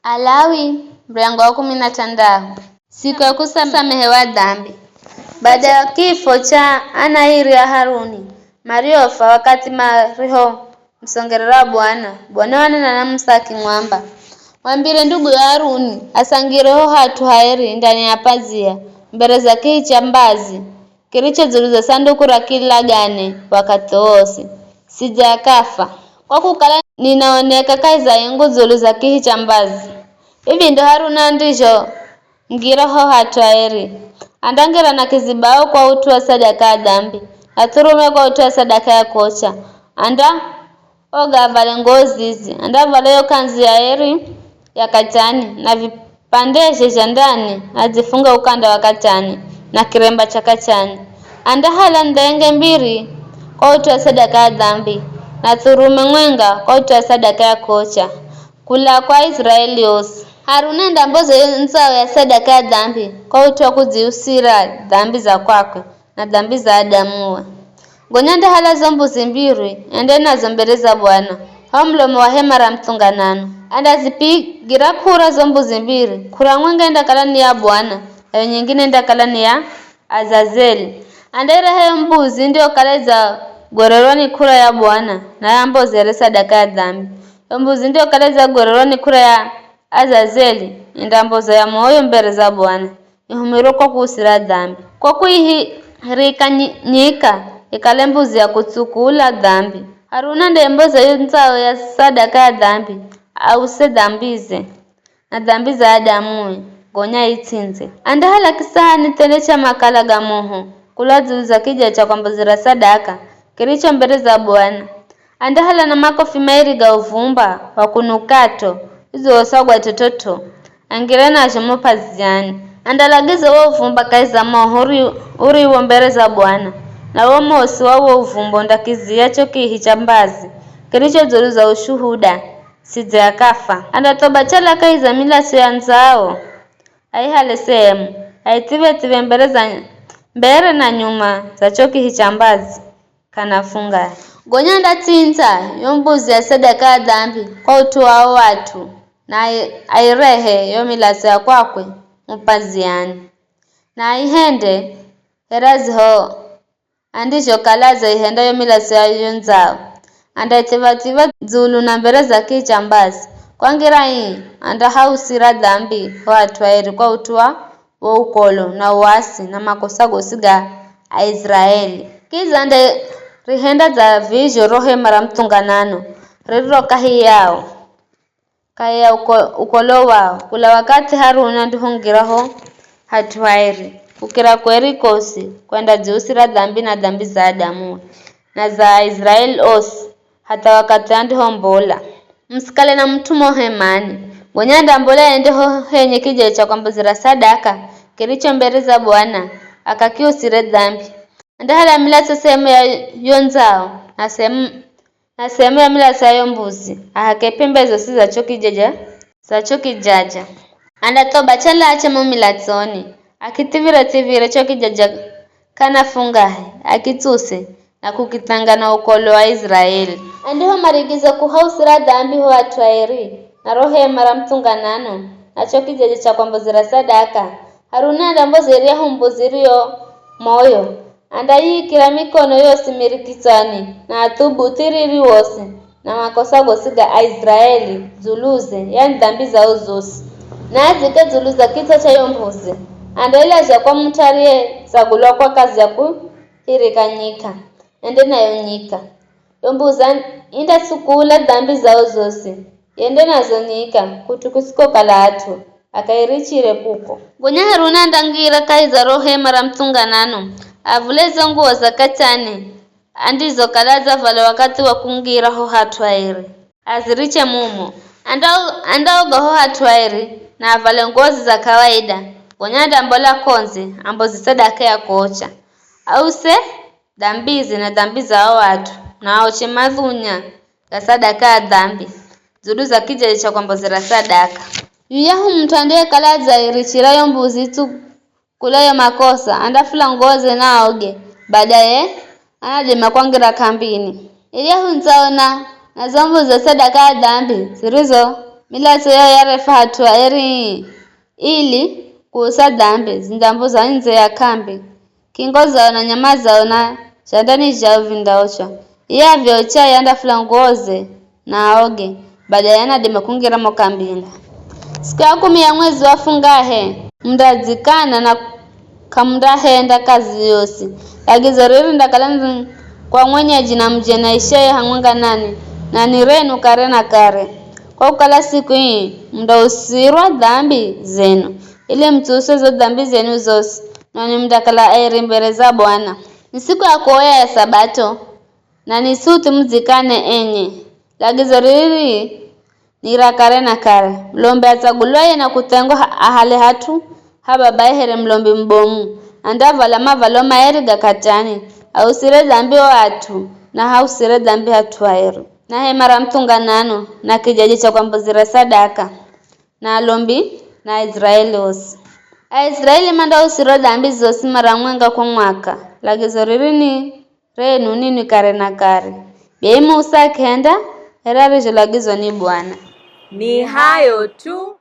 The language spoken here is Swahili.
Alawi mlango wa 16. Siku ya kusamehewa dhambi. Baada ya kifo cha Anairi ya Haruni, Mariofa wakati Mariho msongerera Bwana wana na Musa mwamba. Mwambire ndugu ya Haruni asangireho hatu haeri ndani ya pazia mbele za kichambazi kilichozuliza sanduku la kilagane wakati wose sijakafa kwa kukala ninaoneka kaiza yangu zulu za kichambazi. Hivi ndo Haruna ndijo ngiraho hatu haeri andangira na kizibao kwa utu wa sadaka ya dhambi aturume kwa utu wa sadaka ya kocha anda oga vale ngozi hizi anda vale yo kanzi ya heri ya katani na vipandeshe vya ndani ajifunga ukanda wa katani na kiremba cha katani anda hala ndenge mbiri kwa utu wa sadaka ya dhambi na thurume mwenga kwa utu wa sadaka ya kocha kula kwa Israeli yose. Haruna ndamboze nzao ya sadaka ya dhambi kwa utu wa kuziusira dhambi za kwako na dhambi za Adamu. Gonyanda hala zombuzi mbiri ende nazo mbele za Bwana mlomo wa hema la mtunganano anda zipigira kura zombuzi mbiri kura mwenga enda kalani ya Bwana ayo nyingine enda kalani ya Azazeli andera hayo mbuzi ndio kaleza gororoni kura ya Bwana na yamboze ya sadaka ya dhambi. Mbuzi ndio kaleza gororoni kura ya Azazeli ndamboza ya moyo mbele za Bwana ihumiro kwa kusira dhambi kwa kuihirika nyika ikalembuzi ya kutsukula dhambi. Haruna ndemboza yonzao ya sadaka ya dhambi au se dhambize na dhambi za Adamu gonya itinze andahala kisahani tele cha makala gamoho kula za kija cha kwambozera sadaka kilicho mbele za Bwana andahala na makofi mairi ga uvumba wa kunukato izo osagwa tototo angirena ashomo paziani andalagizo wa uvumba kaiza mohuri uri mbele za Bwana na wo mosi wa uvumbo ndakizia choki hichambazi kilicho zuruza ushuhuda sije akafa andatoba chala kaiza mila sianzao aihale sehemu aitibe mbele na nyuma za choki hichambazi kanafunga gonyanda tinza yombuzi ya sadaka ya dhambi kwa utu wao watu na airehe yomilasi ya kwakwe mupaziani na aihende heraziho andisho kalaza ihenda yomilasi ya yonzao anda itivativa zulu na mbele za kichambazi kwa ngira hii anda hausira dhambi watu waeri kwa utua wa ukolo na uasi na makosa gosiga a Israeli kiza ande rihenda za vijo rohe mara mtunganano riro kahi yao kaya ukolo wao kula wakati Haruna ndihongiraho hatu haeri ukira kweri kosi kwenda jiusira dhambi na dhambi za Adamu na za Israeli osi hata wakati andihombola msikale na mtumo hemani gonyanda mbola endeho henye kije cha kwambozera sadaka kilicho mbele za Bwana akakiusire dhambi ndahala milasa sehemu ya yonzao na sehemu ya milasa ya mbuzi ahakepembezo si za choki jaja andatoba chala ache mumilatsoni akitivira choki jaja kana fungahe akituse na kukitanga na ukolo wa Israeli andiho marigizo kuhausira dhambi ho atwaeri na rohe mara mtunganano na choki jaja cha kwambozera sadaka Haruna ndambozeria humbuzirio moyo andai kila mikono yose mirikitsani na atubu tiriri wose na makosa gosiga Israeli zuluze yani dhambi zao zose na zike zuluza kita cha yombuzi andaila za kwa mtarie sagulwa kwa kazi ya kuhirikanyika ende nayo nyika yombuza inda sukula dhambi zao zose ende nazo nyika kutukusiko kalatu akairichire kuko gonya Haruna ndangira kaiza rohe mara mtunganano avuleza nguo za katani andizo kalaza vale wakati wa kungira ho hatwairi aziriche mumo andao ho hatwairi na vale ngozi za kawaida gonyanda mbola konzi ambozi sadaka ya kocha au se dhambizi na dhambi za watu na oche madhunya ya sadaka ya dhambi zudu za kije cha kwambozera sadaka yuyahu mtu andie kalaza irichirayo mbuzi tu kulayo makosa andafula ngoze naoge baadaye anadema kwangira kambini iliyahu nzaona na zombu za sadaka ya dhambi zirizo mila seyo yarefa hatua eri ili kuusa dhambi zindambu za nze ya kambi kingo zao na nyama zao na shandani jao vindaocha iya vyocha yanda flangoze na aoge baada yana dimekungira mokambinda. Siku ya 10 ya mwezi wa fungahe mndazikana na kamndahenda kazi yosi agizo riri ndakalanzi kwa mwenyeji na mjena ishaye hangwanga nani renu kare na kare kwa ukala siku hii mdausirwa dhambi zenu ili mtuuse zo dhambi zenu zosi na ni mdakala airi mbele za Bwana. Ni siku ya kuoya ya Sabato na ni suti mzikane enye lagizo riri nira kare na kare mlombe atagulwaye na kutengwa ahale hatu hababaye here mlombe mbomu andavala mavalo maeri gakatani au sire dhambi watu na hausire dhambi hatu aeru na hemara mtunganano na kijaji cha kwambuzira sadaka na lombi na Israeli osi. Israeli manda usiro dhambi zosi mara mwenga kwa mwaka lagizo riri renu nini kare na kare beimu usakenda herari lagizo ni Bwana. Ni hayo tu.